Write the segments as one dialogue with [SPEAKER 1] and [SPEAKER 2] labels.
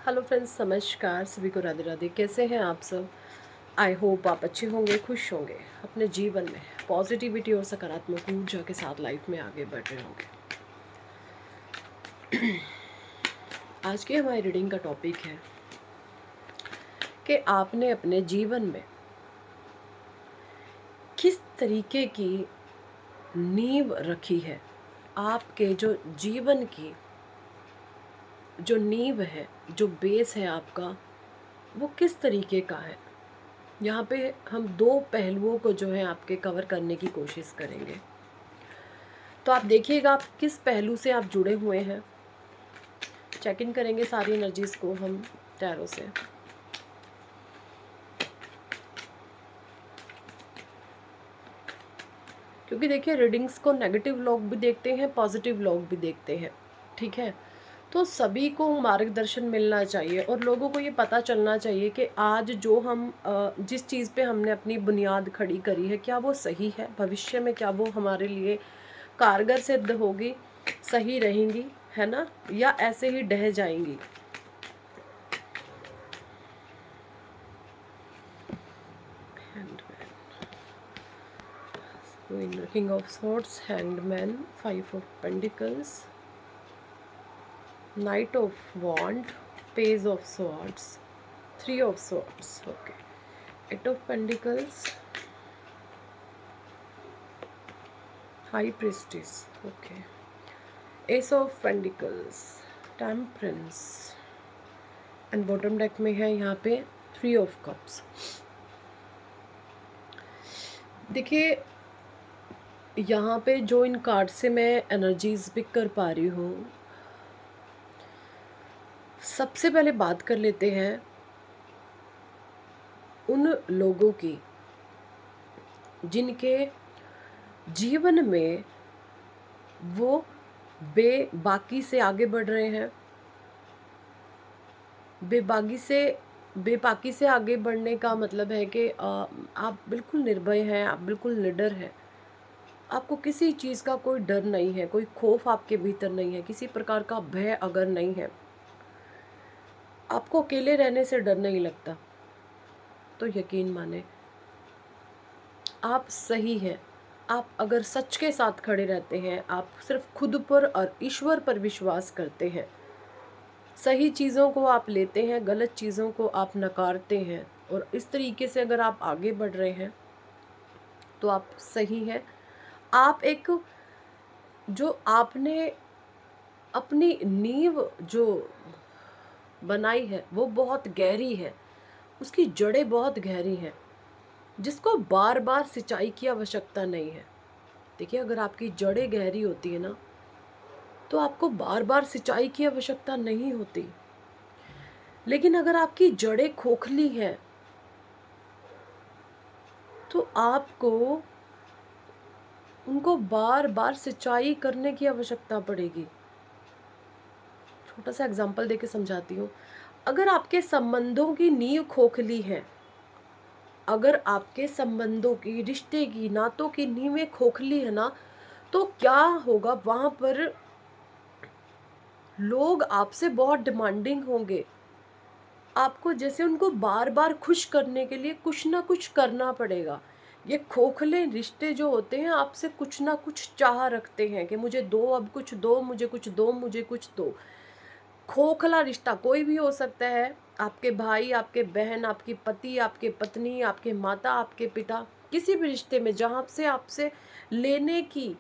[SPEAKER 1] Hello friends, नमस्कार। सभी को राधे राधे। कैसे हैं आप सब? आई होप आप अच्छे होंगे, खुश होंगे, अपने जीवन में पॉजिटिविटी और सकारात्मक ऊर्जा के साथ लाइफ में आगे बढ़ रहे होंगे। आज की हमारी रीडिंग का टॉपिक है कि आपने अपने जीवन में किस तरीके की नींव रखी है। आपके जो जीवन की जो नींव है, जो बेस है आपका, वो किस तरीके का है। यहाँ पे हम दो पहलुओं को जो है आपके कवर करने की कोशिश करेंगे। तो आप देखिएगा आप किस पहलू से आप जुड़े हुए हैं। चेक इन करेंगे सारी एनर्जीज को हम टैरो से। क्योंकि देखिए, रीडिंग्स को नेगेटिव लोग भी देखते हैं, पॉजिटिव लोग भी देखते हैं, ठीक है। तो सभी को मार्गदर्शन मिलना चाहिए और लोगों को ये पता चलना चाहिए कि आज जो हम जिस चीज़ पे हमने अपनी बुनियाद खड़ी करी है, क्या वो सही है, भविष्य में क्या वो हमारे लिए कारगर सिद्ध होगी, सही रहेंगी, है ना, या ऐसे ही ढह जाएंगी। King of Swords, Hanged Man, Five of Pentacles, Knight of Wand, Page of Swords, Three of Swords, okay, Eight of Pentacles, High Priestess, okay, Ace of Pentacles, Temperance, and bottom deck में है यहाँ पे Three of Cups। देखिए, यहाँ पे जो इन card से मैं एनर्जीज पिक कर पा रही हूँ, सबसे पहले बात कर लेते हैं उन लोगों की जिनके जीवन में वो बेबाकी से आगे बढ़ रहे हैं। बेबाकी से आगे बढ़ने का मतलब है कि आप बिल्कुल निर्भय हैं, आप बिल्कुल निडर हैं। आपको किसी चीज़ का कोई डर नहीं है, कोई खौफ आपके भीतर नहीं है, किसी प्रकार का भय अगर नहीं है, आपको अकेले रहने से डर नहीं लगता, तो यकीन माने आप सही हैं। आप अगर सच के साथ खड़े रहते हैं, आप सिर्फ खुद पर और ईश्वर पर विश्वास करते हैं, सही चीज़ों को आप लेते हैं, गलत चीज़ों को आप नकारते हैं, और इस तरीके से अगर आप आगे बढ़ रहे हैं तो आप सही हैं। आप एक जो आपने अपनी नींव जो बनाई है वो बहुत गहरी है, उसकी जड़ें बहुत गहरी हैं, जिसको बार बार सिंचाई की आवश्यकता नहीं है। देखिए, अगर आपकी जड़ें गहरी होती है ना, तो आपको बार बार सिंचाई की आवश्यकता नहीं होती। लेकिन अगर आपकी जड़ें खोखली हैं तो आपको उनको बार बार सिंचाई करने की आवश्यकता पड़ेगी। छोटा सा एग्जांपल देके समझाती हूँ। अगर आपके संबंधों की नींव खोखली है, अगर आपके संबंधों की, रिश्ते की, नातों की नींवें खोखली है ना, तो क्या होगा, वहां पर लोग आपसे बहुत डिमांडिंग होंगे। आपको जैसे उनको बार बार खुश करने के लिए कुछ ना कुछ करना पड़ेगा। ये खोखले रिश्ते जो होते हैं आपसे कुछ ना कुछ चाह रखते हैं कि मुझे दो, अब कुछ दो, मुझे कुछ दो, मुझे कुछ दो। खोखला रिश्ता कोई भी हो सकता है, आपके भाई, आपके बहन, आपकी पति, आपके पत्नी, आपके माता, आपके पिता, किसी भी रिश्ते में जहाँ से आपसे लेने की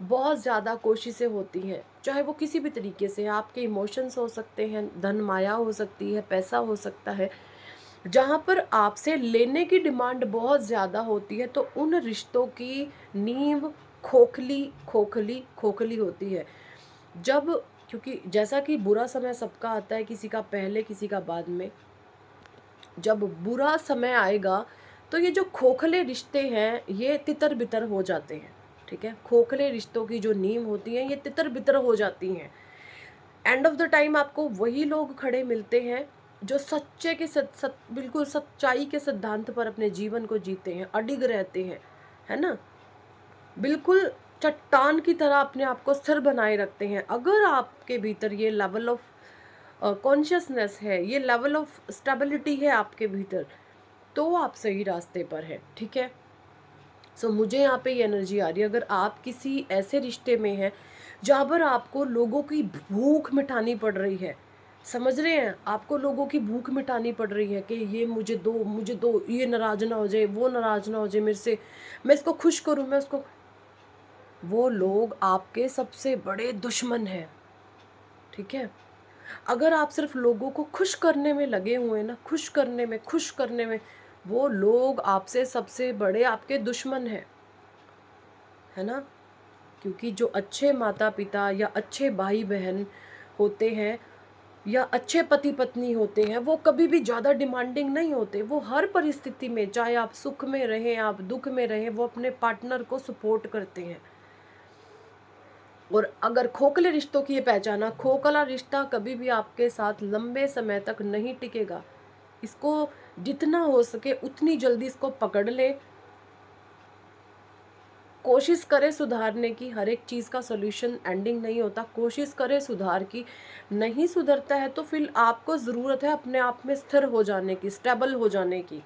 [SPEAKER 1] बहुत ज़्यादा कोशिशें होती हैं, चाहे वो किसी भी तरीके से, आपके इमोशंस हो सकते हैं, धन माया हो सकती है, पैसा हो सकता है, जहाँ पर आपसे लेने की डिमांड बहुत ज़्यादा होती है, तो उन रिश्तों की नींव खोखली खोखली खोखली होती है। जब, क्योंकि जैसा कि बुरा समय सबका आता है, किसी का पहले, किसी का बाद में। जब बुरा समय आएगा तो ये जो खोखले रिश्ते हैं ये तितर बितर हो जाते हैं, ठीक है। खोखले रिश्तों की जो नींव होती है ये तितर बितर हो जाती हैं। एंड ऑफ द टाइम आपको वही लोग खड़े मिलते हैं जो सच्चे के बिल्कुल सच्चाई के सिद्धांत पर अपने जीवन को जीते हैं, अडिग रहते हैं, है ना, बिल्कुल चट्टान की तरह अपने आप को स्थिर बनाए रखते हैं। अगर आपके भीतर ये लेवल ऑफ कॉन्शियसनेस है, ये लेवल ऑफ स्टेबिलिटी है आपके भीतर, तो आप सही रास्ते पर हैं, ठीक है। सो मुझे यहाँ पे ये एनर्जी आ रही है, अगर आप किसी ऐसे रिश्ते में हैं जहाँ पर आपको लोगों की भूख मिटानी पड़ रही है, समझ रहे हैं, आपको लोगों की भूख मिटानी पड़ रही है कि ये मुझे दो, ये नाराज ना हो जाए, वो नाराज ना हो जाए मेरे से, मैं इसको खुश करूँ, मैं उसको, वो लोग आपके सबसे बड़े दुश्मन हैं, ठीक है। अगर आप सिर्फ लोगों को खुश करने में लगे हुए हैं ना, खुश करने में, वो लोग आपसे सबसे बड़े आपके दुश्मन हैं, है ना। क्योंकि जो अच्छे माता पिता या अच्छे भाई बहन होते हैं या अच्छे पति पत्नी होते हैं, वो कभी भी ज़्यादा डिमांडिंग नहीं होते, वो हर परिस्थिति में, चाहे आप सुख में रहें आप दुख में रहें, वो अपने पार्टनर को सपोर्ट करते हैं। और अगर खोखले रिश्तों की ये पहचाना, खोखला रिश्ता कभी भी आपके साथ लंबे समय तक नहीं टिकेगा। इसको जितना हो सके उतनी जल्दी इसको पकड़ ले, कोशिश करें सुधारने की, हर एक चीज़ का सॉल्यूशन एंडिंग नहीं होता, कोशिश करें सुधार की, नहीं सुधरता है तो फिर आपको ज़रूरत है अपने आप में स्थिर हो जाने की, स्टेबल हो जाने की,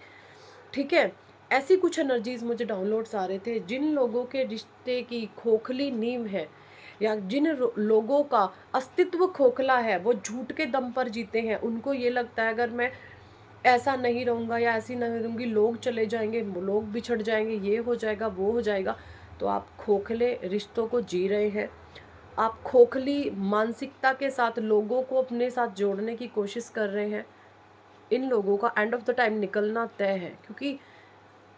[SPEAKER 1] ठीक है। ऐसी कुछ एनर्जीज मुझे डाउनलोड्स आ रहे थे, जिन लोगों के रिश्ते की खोखली नींव है या जिन लोगों का अस्तित्व खोखला है, वो झूठ के दम पर जीते हैं, उनको ये लगता है अगर मैं ऐसा नहीं रहूँगा या ऐसी नहीं रहूँगी, लोग चले जाएंगे, लोग बिछड़ जाएंगे, ये हो जाएगा, वो हो जाएगा। तो आप खोखले रिश्तों को जी रहे हैं, आप खोखली मानसिकता के साथ लोगों को अपने साथ जोड़ने की कोशिश कर रहे हैं। इन लोगों का एंड ऑफ द टाइम निकलना तय है, क्योंकि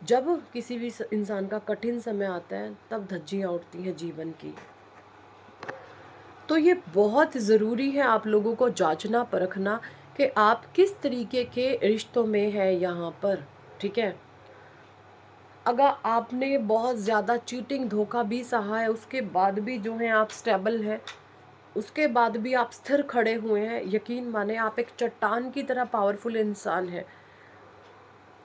[SPEAKER 1] जब किसी भी इंसान का कठिन समय आता है तब धज्जियाँ उठती हैं जीवन की। तो ये बहुत ज़रूरी है आप लोगों को जांचना परखना कि आप किस तरीके के रिश्तों में हैं यहाँ पर, ठीक है। अगर आपने बहुत ज़्यादा चीटिंग धोखा भी सहा है, उसके बाद भी जो है आप स्टेबल हैं, उसके बाद भी आप स्थिर खड़े हुए हैं, यकीन माने आप एक चट्टान की तरह पावरफुल इंसान हैं।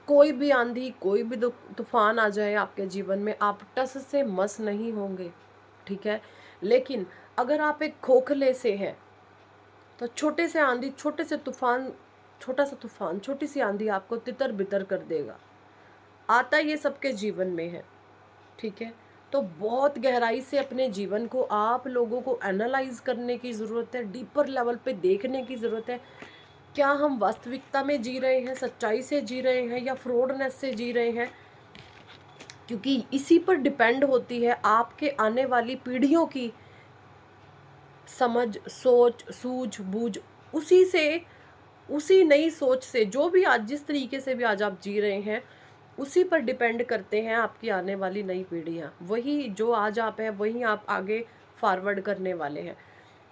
[SPEAKER 1] कोई भी आंधी, कोई भी तूफान आ जाए आपके जीवन में, आप टस से मस नहीं होंगे, ठीक है। लेकिन अगर आप एक खोखले से हैं, तो छोटे से आंधी, छोटे से तूफान, छोटा सा तूफान, छोटी सी आंधी आपको तितर बितर कर देगा। आता ये सबके जीवन में है, ठीक है। तो बहुत गहराई से अपने जीवन को आप लोगों को एनालाइज करने की ज़रूरत है, डीपर लेवल पे देखने की ज़रूरत है। क्या हम वास्तविकता में जी रहे हैं, सच्चाई से जी रहे हैं या फ्रॉडनेस से जी रहे हैं, क्योंकि इसी पर डिपेंड होती है आपके आने वाली पीढ़ियों की समझ, सोच, सूझ-बूझ। उसी से, उसी नई सोच से, जो भी आज जिस तरीके से भी आज आप जी रहे हैं, उसी पर डिपेंड करते हैं आपकी आने वाली नई पीढ़ियाँ। वही जो आज आप हैं, वही आप आगे फॉरवर्ड करने वाले हैं।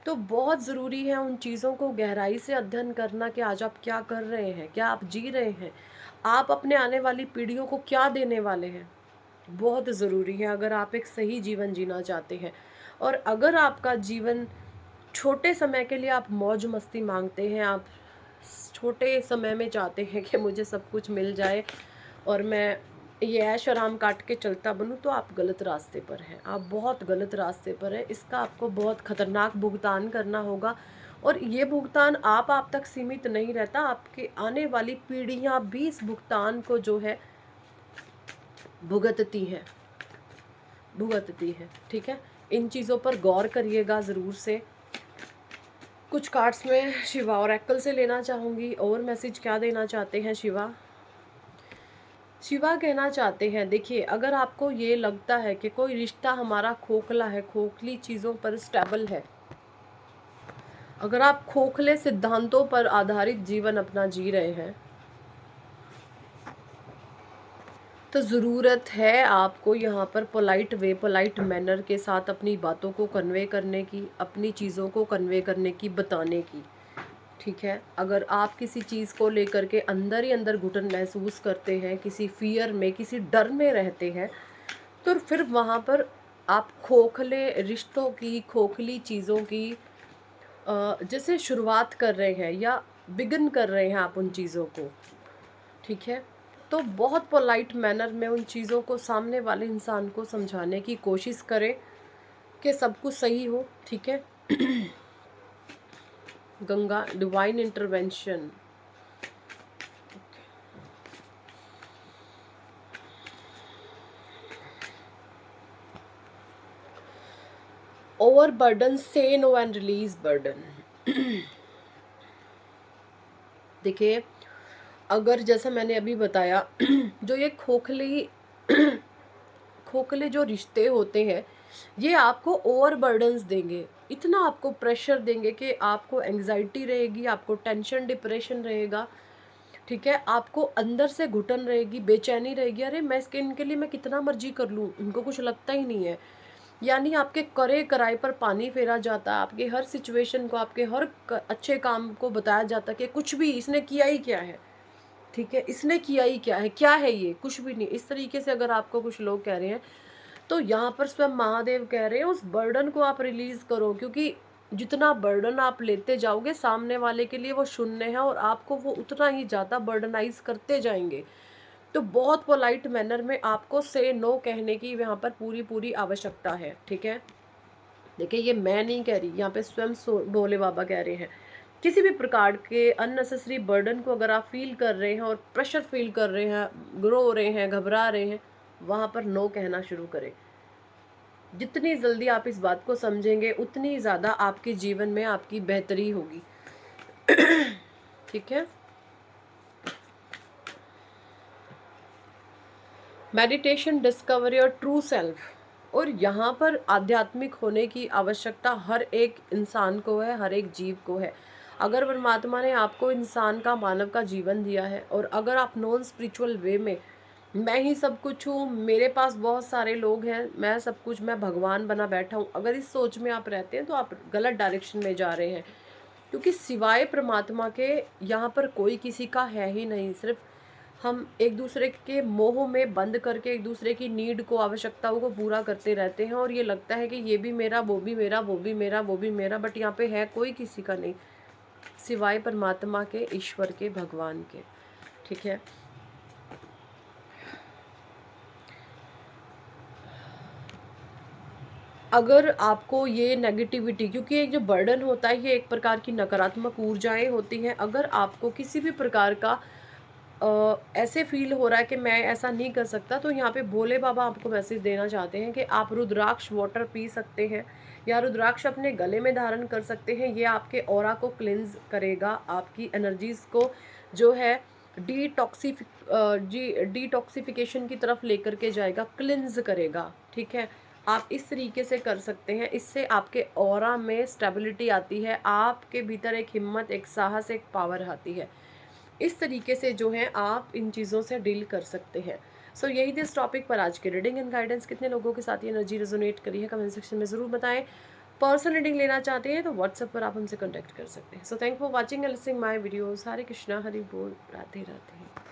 [SPEAKER 1] तो बहुत ज़रूरी है उन चीज़ों को गहराई से अध्ययन करना कि आज आप क्या कर रहे हैं, क्या आप जी रहे हैं, आप अपने आने वाली पीढ़ियों को क्या देने वाले हैं। बहुत ज़रूरी है अगर आप एक सही जीवन जीना चाहते हैं। और अगर आपका जीवन छोटे समय के लिए आप मौज मस्ती मांगते हैं, आप छोटे समय में चाहते हैं कि मुझे सब कुछ मिल जाए और मैं ये ऐश आराम काट के चलता बनूं, तो आप गलत रास्ते पर हैं, आप बहुत गलत रास्ते पर हैं। इसका आपको बहुत खतरनाक भुगतान करना होगा, और ये भुगतान आप तक सीमित नहीं रहता, आपके आने वाली पीढ़ियां भी इस भुगतान को जो है भुगतती हैं, ठीक है। इन चीज़ों पर गौर करिएगा ज़रूर से। कुछ कार्ड्स में शिवा और एक्ल से लेना चाहूँगी, और मैसेज क्या देना चाहते हैं शिवा। शिवा कहना चाहते हैं, देखिए अगर आपको ये लगता है कि कोई रिश्ता हमारा खोखला है, खोखली चीज़ों पर स्टेबल है, अगर आप खोखले सिद्धांतों पर आधारित जीवन अपना जी रहे हैं, तो ज़रूरत है आपको यहाँ पर पोलाइट वे, पोलाइट मैनर के साथ अपनी बातों को कन्वे करने की, अपनी चीज़ों को कन्वे करने की, बताने की, ठीक है। अगर आप किसी चीज़ को लेकर के अंदर ही अंदर घुटन महसूस करते हैं, किसी फियर में, किसी डर में रहते हैं, तो फिर वहाँ पर आप खोखले रिश्तों की, खोखली चीज़ों की जैसे शुरुआत कर रहे हैं या बिगिन कर रहे हैं आप उन चीज़ों को, ठीक है। तो बहुत पोलाइट मैनर में उन चीज़ों को सामने वाले इंसान को समझाने की कोशिश करें कि सब कुछ सही हो, ठीक है। Ganga divine intervention. Over burden, से नो एंड रिलीज बर्डन। देखिए, अगर जैसा मैंने अभी बताया जो ये खोखले जो रिश्ते होते हैं, ये आपको ओवर बर्डन्स देंगे, इतना आपको प्रेशर देंगे कि आपको एंग्जाइटी रहेगी, आपको टेंशन डिप्रेशन रहेगा, ठीक है, आपको अंदर से घुटन रहेगी, बेचैनी रहेगी, अरे मैं इसके इनके लिए मैं कितना मर्जी कर लूँ, इनको कुछ लगता ही नहीं है। यानी आपके करे कराए पर पानी फेरा जाता है, आपके हर सिचुएशन को, आपके हर अच्छे काम को बताया जाता है कि कुछ भी इसने किया ही क्या है, ठीक है, इसने किया ही क्या है ये, कुछ भी नहीं। इस तरीके से अगर आपको कुछ लोग कह रहे हैं, तो यहाँ पर स्वयं महादेव कह रहे हैं उस बर्डन को आप रिलीज करो, क्योंकि जितना बर्डन आप लेते जाओगे सामने वाले के लिए वो शून्य है, और आपको वो उतना ही ज़्यादा बर्डनाइज करते जाएंगे। तो बहुत पोलाइट मैनर में आपको से नो कहने की यहाँ पर पूरी पूरी आवश्यकता है, ठीक है। देखिए, ये मैं नहीं कह रही, यहाँ पे स्वयं भोले बाबा कह रहे हैं। किसी भी प्रकार के अननेसेसरी बर्डन को अगर आप फील कर रहे हैं और प्रेशर फील कर रहे हैं, रो रहे हैं, घबरा रहे हैं, वहाँ पर नो कहना शुरू करें। जितनी जल्दी आप इस बात को समझेंगे उतनी ज़्यादा आपके जीवन में आपकी बेहतरी होगी। ठीक है। Meditation, discover your true self. और यहाँ पर आध्यात्मिक होने की आवश्यकता हर एक इंसान को है, हर एक जीव को है। अगर परमात्मा ने आपको इंसान का, मानव का जीवन दिया है, और अगर आप नॉन स्पिरिचुअल वे में मैं ही सब कुछ हूँ, मेरे पास बहुत सारे लोग हैं, मैं सब कुछ, मैं भगवान बना बैठा हूँ, अगर इस सोच में आप रहते हैं तो आप गलत डायरेक्शन में जा रहे हैं। क्योंकि सिवाय परमात्मा के यहाँ पर कोई किसी का है ही नहीं। सिर्फ हम एक दूसरे के मोह में बंद करके एक दूसरे की नीड को, आवश्यकताओं को पूरा करते रहते हैं, और ये लगता है कि ये भी मेरा, वो भी मेरा, वो भी मेरा, वो भी मेरा, बट यहाँ पे है कोई किसी का नहीं सिवाय परमात्मा के, ईश्वर के, भगवान के। ठीक है। अगर आपको ये नेगेटिविटी, क्योंकि एक जो बर्डन होता है ये एक प्रकार की नकारात्मक ऊर्जाएं होती हैं, अगर आपको किसी भी प्रकार का ऐसे फील हो रहा है कि मैं ऐसा नहीं कर सकता, तो यहाँ पे भोले बाबा आपको मैसेज देना चाहते हैं कि आप रुद्राक्ष वाटर पी सकते हैं, या रुद्राक्ष अपने गले में धारण कर सकते हैं। ये आपके ऑरा को क्लिंज करेगा, आपकी एनर्जीज को जो है डिटॉक्सिफिकेशन की तरफ लेकर के जाएगा, क्लिंज करेगा। ठीक है, आप इस तरीके से कर सकते हैं। इससे आपके ऑरा में स्टेबिलिटी आती है, आपके भीतर एक हिम्मत, एक साहस, एक पावर आती है। इस तरीके से जो है आप इन चीज़ों से डील कर सकते हैं। सो यही थी इस टॉपिक पर आज की रीडिंग एंड गाइडेंस। कितने लोगों के साथ ये एनर्जी रेजोनेट करी है कमेंट सेक्शन में ज़रूर बताएं। पर्सनल रीडिंग लेना चाहते हैं तो व्हाट्सएप पर आप हमसे कॉन्टैक्ट कर सकते हैं। So thank for watching and listening my videos. Hare Krishna, Hari बोल, राधे राधे।